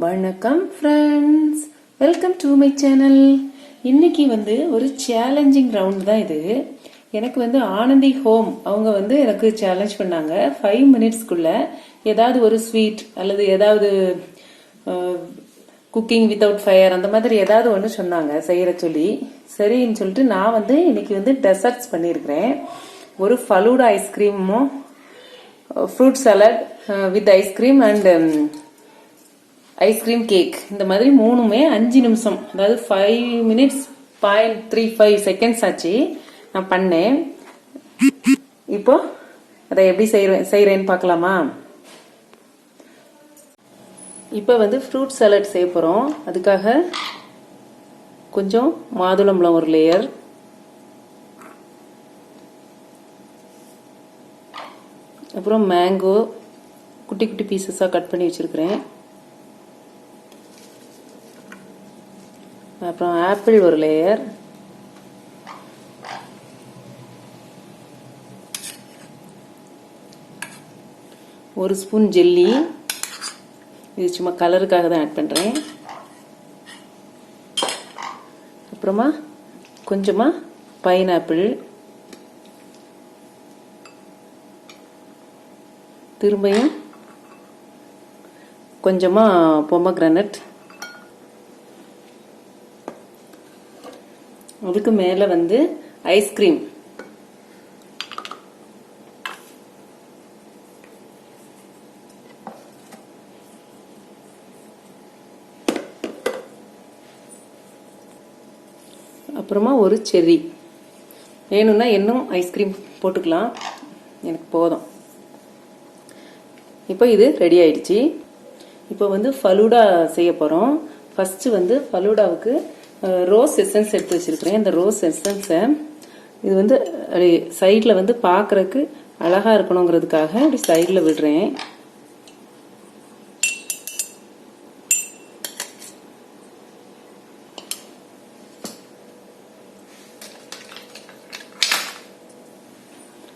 வணக்கம் friends, welcome to my channel. இன்னைக்கு ஒரு சேலஞ்சிங் ரவுண்ட் தான் இது. எனக்கு ஆனந்தி ஹோம் அவங்க எனக்கு சேலஞ்ச் பண்ணாங்க. 5 மினிட்ஸ்க்குள்ள ஏதாவது ஒரு ஸ்வீட் அல்லது ஏதாவது குக்கிங் வித்தவுட் ஃபயர் அந்த மாதிரி ஏதாவது ஒன்று சொன்னாங்க செய்யற சொல்லி. சரின்னு சொல்லிட்டு நான் இன்னைக்கு டெசர்ட்ஸ் பண்ணியிருக்கிறேன். ஒரு ஃபலூடா ஐஸ்கிரீமும் fruit salad with ice cream and ice cream cake. இந்த மாதிரி மூணுமே 5 நிமிஷம், அதாவது 5 மினிட்ஸ் 0.35 செகண்ட்ஸ் ஆச்சு நான் பண்ணேன். இப்போ அதை எப்படி செய்யறேன்னு பார்க்கலாமா? இப்போ ஃப்ரூட் சாலட் செய்ய போறோம். அதுக்காக கொஞ்சம் மாதுளம்பழம் ஒரு லேயர், அப்புறம் மேங்கோ குட்டி குட்டி பீசஸாக கட் பண்ணி வச்சிருக்கிறேன். அப்புறம் ஆப்பிள் ஒரு லேயர், ஒரு ஸ்பூன் ஜெல்லி, இது சும்மா கலருக்காக தான் ஆட் பண்ணுறேன். அப்புறமா கொஞ்சமா பைனாப்பிள், திரும்பியும் கொஞ்சமா பொமக்ரானட், அதுக்கு மேல ஐஸ்கிரீம். அப்புறமா ஒரு செர்ரி. வேணும்னா இன்னும் ஐஸ்கிரீம் போட்டுக்கலாம், எனக்கு போதும். இப்போ இது ரெடி ஆயிடுச்சு. இப்போ ஃபலூடா செய்ய போறோம். ஃபர்ஸ்ட் ஃபலூடாவுக்கு ரோஸ் எசன்ஸ் எடுத்து வச்சிருக்கிறேன். இந்த ரோஸ் எசன்ஸை இது சைடில் பார்க்கறதுக்கு அழகா இருக்கணுங்கிறதுக்காக இப்படி சைடில் விடுறேன்.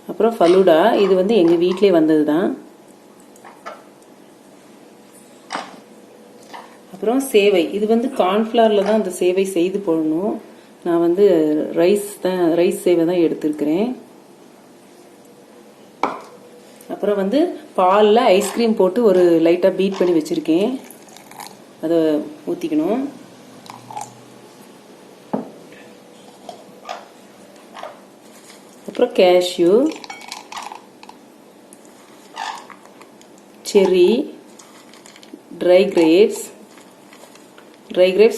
அப்புறம் ஃபலூடா, இது எங்கள் வீட்டிலே வந்தது தான். அப்புறம் சேவை, இது கார்ன்ஃப்ளவர்ல தான் அந்த சேவை செய்து போடணும். நான் ரைஸ் சேவை தான் எடுத்திருக்கிறேன். அப்புறம் பாலில் ஐஸ்கிரீம் போட்டு ஒரு லைட்டாக பீட் பண்ணி வச்சிருக்கேன், அதை ஊற்றிக்கணும். அப்புறம் கேஷ்யூ, செர்ரி, ட்ரை கிரேப்ஸ்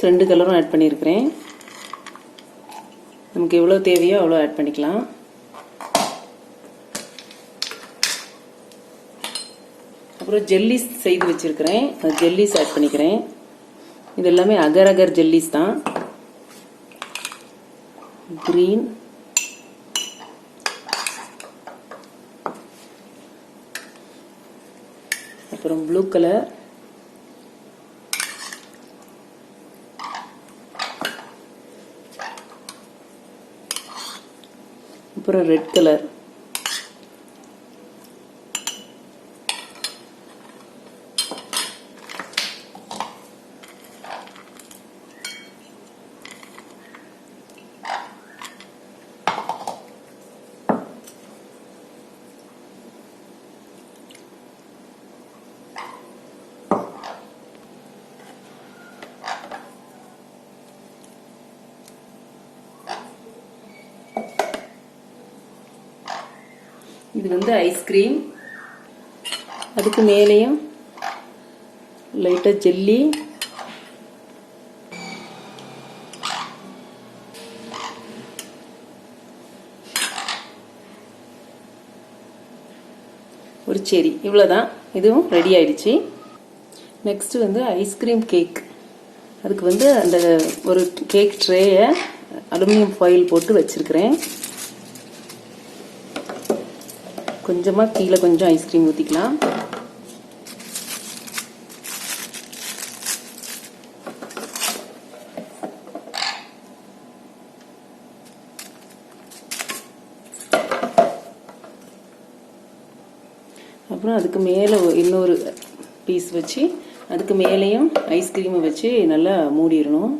2 கலரும் ஆட் பண்ணியிருக்கிறேன். நமக்கு எவ்வளோ தேவையோ அவ்வளோ ஆட் பண்ணிக்கலாம். அப்புறம் ஜெல்லிஸ் செய்து வச்சிருக்கிறேன், அது ஜெல்லிஸ் ஆட் பண்ணிக்கிறேன். இது எல்லாமே அகர் அகர் ஜெல்லிஸ் தான். கிரீன், அப்புறம் ப்ளூ கலர், அப்புறம் ரெட் கலர். இது ஐஸ்கிரீம், அதுக்கு மேலேயும் லைட்டா ஜெல்லி, ஒரு செரி. இவ்வளவுதான், இதுவும் ரெடி ஆயிடுச்சு. Next ice cream cake. அதுக்கு அந்த ஒரு கேக் ட்ரேயை அலுமினியம் ஃபாயில் போட்டு வச்சிருக்கிறேன். கொஞ்சமா கீழே கொஞ்சம் ஐஸ்கிரீம் ஊற்றிக்கலாம். அப்புறம் அதுக்கு மேலே இன்னொரு பீஸ் வச்சு அதுக்கு மேலேயும் ஐஸ்கிரீமை வச்சு நல்லா மூடிடணும்.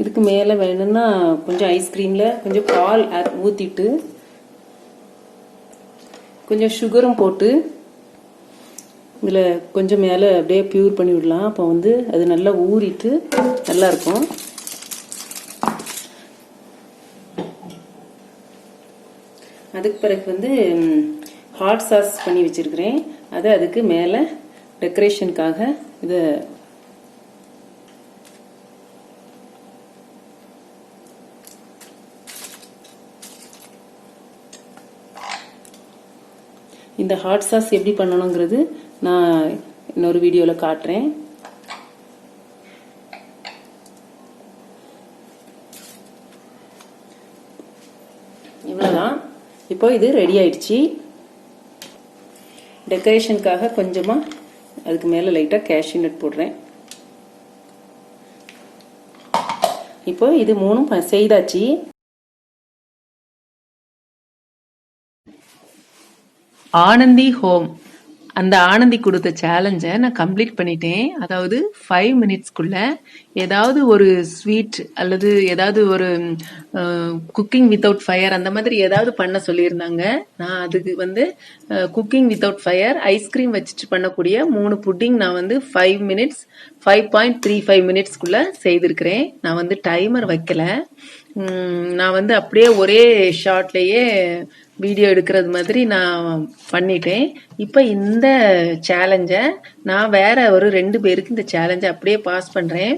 இதுக்கு மேலே வேணும்னா கொஞ்சம் ஐஸ்கிரீமில் கொஞ்சம் பால் ஊற்றிட்டு கொஞ்சம் சுகரும் போட்டு இதில் கொஞ்சம் மேலே அப்படியே பியூர் பண்ணி விடலாம். அப்போ வந்து அது நல்லா ஊறிட்டு நல்லாயிருக்கும். அதுக்கு பிறகு வந்து ஹாட் சாஸ் பண்ணி வச்சுருக்கிறேன். அதை அதுக்கு மேலே டெக்கரேஷனுக்காக இதை இந்த ஹாட் சாஸ் எப்படி பண்ணணுங்கிறது நான் இன்னொரு வீடியோவில் காட்டுறேன். இவ்வளோதான். இப்போ இது ரெடி ஆயிடுச்சு. டெக்கரேஷனுக்காக கொஞ்சமாக அதுக்கு மேலே லைட்டாக கேஷ்யூ நட் போடுறேன். இப்போ இது மூணும் செய்தாச்சு. ஆனந்தி ஹோம் அந்த ஆனந்தி கொடுத்த சேலஞ்சை நான் கம்ப்ளீட் பண்ணிட்டேன். அதாவது 5 மினிட்ஸ்க்குள்ள ஏதாவது ஒரு ஸ்வீட் அல்லது ஏதாவது ஒரு குக்கிங் வித்தவுட் ஃபயர் அந்த மாதிரி ஏதாவது பண்ண சொல்லியிருந்தாங்க. நான் அதுக்கு வந்து குக்கிங் வித்தவுட் ஃபயர் ஐஸ்கிரீம் வச்சுட்டு பண்ணக்கூடிய 3 புட்டிங் நான் வந்து 5 மினிட்ஸ் 5.35 மினிட்ஸ்க்குள்ள செய்திருக்கிறேன். நான் வந்து டைமர் வைக்கல. நான் வந்து அப்படியே ஒரே ஷார்ட்லேயே வீடியோ எடுக்கிறது மாதிரி நான் பண்ணிட்டேன். இப்போ இந்த சேலஞ்சை நான் வேற ஒரு 2 பேருக்கு இந்த சேலஞ்சை அப்படியே பாஸ் பண்ணுறேன்.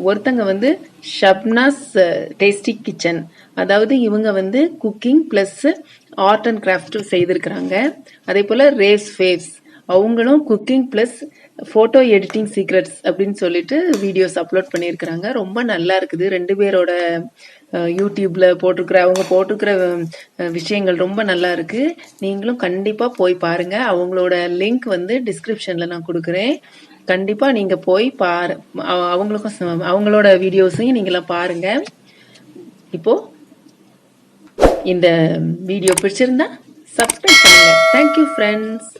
ஒருத்தங்க வந்து ஷப்னாஸ் டேஸ்டி கிச்சன், அதாவது இவங்க வந்து cooking plus art and craft செய்திருக்கிறாங்க. அதே போல் ரேவ்ஸ் ஃபேவ்ஸ் அவங்களும் cooking plus photo editing secrets அப்படின்னு சொல்லிட்டு வீடியோஸ் அப்லோட் பண்ணியிருக்கிறாங்க. ரொம்ப நல்லா இருக்குது. 2 பேரோட யூடியூப்ல போட்டிருக்கிற அவங்க போட்டிருக்கிற விஷயங்கள் ரொம்ப நல்லா இருக்கு. நீங்களும் கண்டிப்பா போய் பாருங்க. அவங்களோட லிங்க் வந்து டிஸ்கிரிப்ஷன்ல நான் கொடுக்குறேன். கண்டிப்பா நீங்க போய் அவங்களுக்கும் அவங்களோட வீடியோஸையும் நீங்களாம் பாருங்க. இப்போ இந்த வீடியோ பிடிச்சிருந்தா சப்ஸ்கிரைப் பண்ணுங்க. Thank you friends.